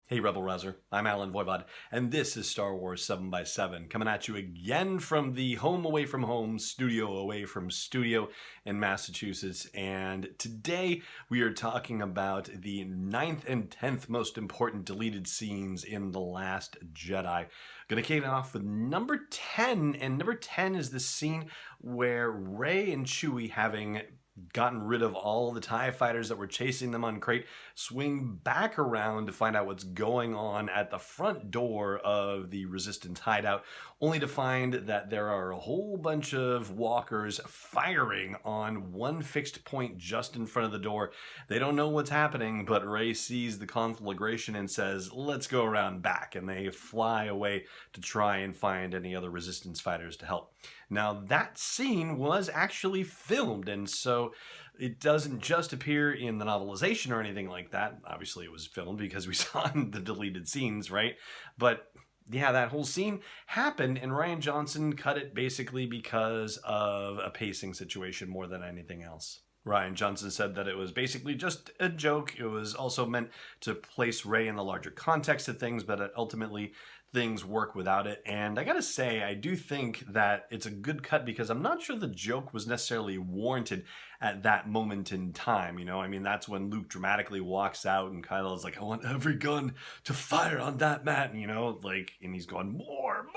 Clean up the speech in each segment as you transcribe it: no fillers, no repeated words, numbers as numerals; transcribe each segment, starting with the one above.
Hey Rebel Rouser, I'm Alan Voivod, and this is Star Wars 7 by 7 coming at you again from the home away from home, studio away from studio in Massachusetts. And today we are talking about the 9th and 10th most important deleted scenes in The Last Jedi. Gonna kick it off with number 10, and number 10 is the scene where Rey and Chewie, having gotten rid of all the TIE fighters that were chasing them on Crate, swing back around to find out what's going on at the front door of the Resistance hideout, only to find that there are a whole bunch of walkers firing on one fixed point just in front of the door. They don't know what's happening, but Rey sees the conflagration and says, "Let's go around back," and they fly away to try and find any other Resistance fighters to help. Now, that scene was actually filmed, and so it doesn't just appear in the novelization or anything like that. Obviously, it was filmed because we saw the deleted scenes, right? But yeah, that whole scene happened, and Rian Johnson cut it basically because of a pacing situation more than anything else. Rian Johnson said that it was basically just a joke. It was also meant to place Rey in the larger context of things, but ultimately things work without it. And I gotta say, I do think that it's a good cut because I'm not sure the joke was necessarily warranted at that moment in time. You know, I mean, that's when Luke dramatically walks out and Kylo's like, "I want every gun to fire on that mat," you know, like, and he's going, more,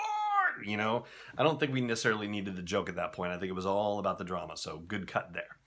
you know. I don't think we necessarily needed the joke at that point. I think it was all about the drama, so good cut there.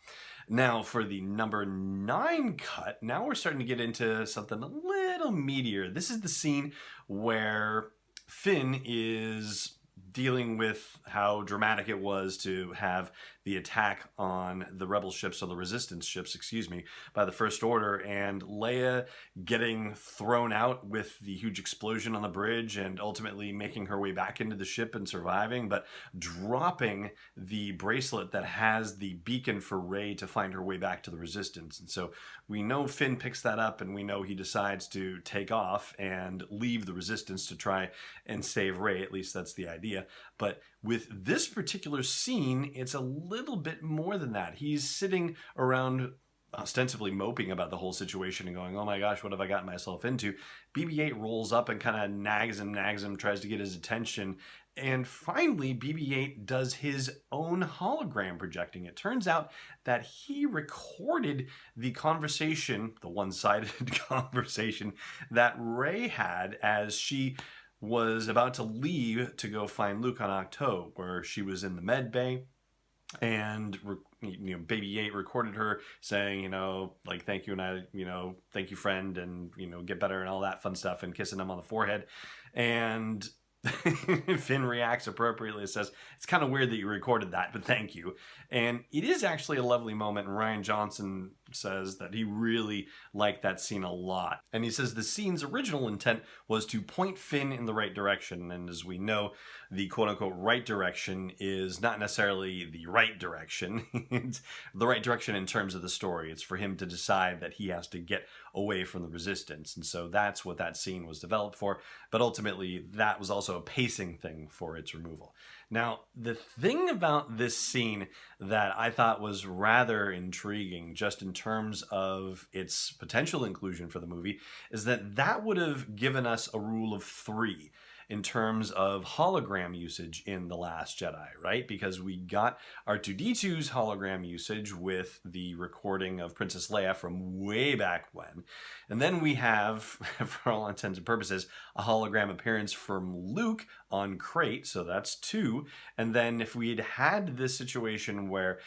Now, for the number 9 cut, now we're starting to get into something a little meatier. This is the scene where Finn is dealing with how dramatic it was to have the attack on the rebel ships, or the resistance ships, excuse me, by the First Order, and Leia getting thrown out with the huge explosion on the bridge and ultimately making her way back into the ship and surviving, but dropping the bracelet that has the beacon for Rey to find her way back to the Resistance. And so we know Finn picks that up, and we know he decides to take off and leave the Resistance to try and save Rey. At least that's the idea. But with this particular scene, it's a little bit more than that. He's sitting around ostensibly moping about the whole situation and going, "Oh my gosh, what have I gotten myself into?" BB-8 rolls up and kind of nags him, tries to get his attention. And finally, BB-8 does his own hologram projecting. It turns out that he recorded the conversation, the one-sided conversation that Rey had as she was about to leave to go find Luke on Ahch-To, where she was in the med bay, and BB-8 recorded her saying, like, "Thank you," and I, "Thank you, friend," and "Get better," and all that fun stuff, and kissing him on the forehead. And Finn reacts appropriately and says, "It's kind of weird that you recorded that, but thank you." And it is actually a lovely moment, and Rian Johnson says that he really liked that scene a lot. And he says the scene's original intent was to point Finn in the right direction, and as we know, the quote-unquote right direction is not necessarily the right direction. It's the right direction in terms of the story. It's for him to decide that he has to get away from the Resistance, and so that's what that scene was developed for. But ultimately, that was also a pacing thing for its removal. Now, the thing about this scene that I thought was rather intriguing, just in terms of its potential inclusion for the movie, is that that would have given us a rule of 3 in terms of hologram usage in The Last Jedi, right? Because we got R2-D2's hologram usage with the recording of Princess Leia from way back when. And then we have, for all intents and purposes, a hologram appearance from Luke on Crate, so that's 2. And then if we'd had this situation where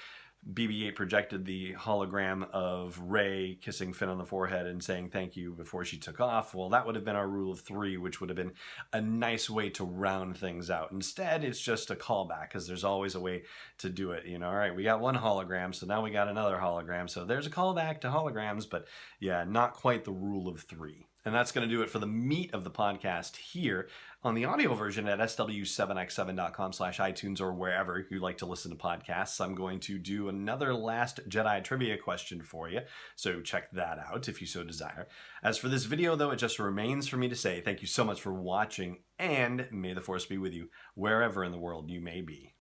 BB-8 projected the hologram of Rey kissing Finn on the forehead and saying thank you before she took off, well, that would have been our rule of 3, which would have been a nice way to round things out. Instead, it's just a callback, because there's always a way to do it. All right, we got one hologram, so now we got another hologram, so there's a callback to holograms, but yeah, not quite the rule of 3. And that's going to do it for the meat of the podcast here on the audio version at sw7x7.com/iTunes, or wherever you like to listen to podcasts. I'm going to do another Last Jedi trivia question for you, so check that out if you so desire. As for this video, though, it just remains for me to say thank you so much for watching, and may the Force be with you wherever in the world you may be.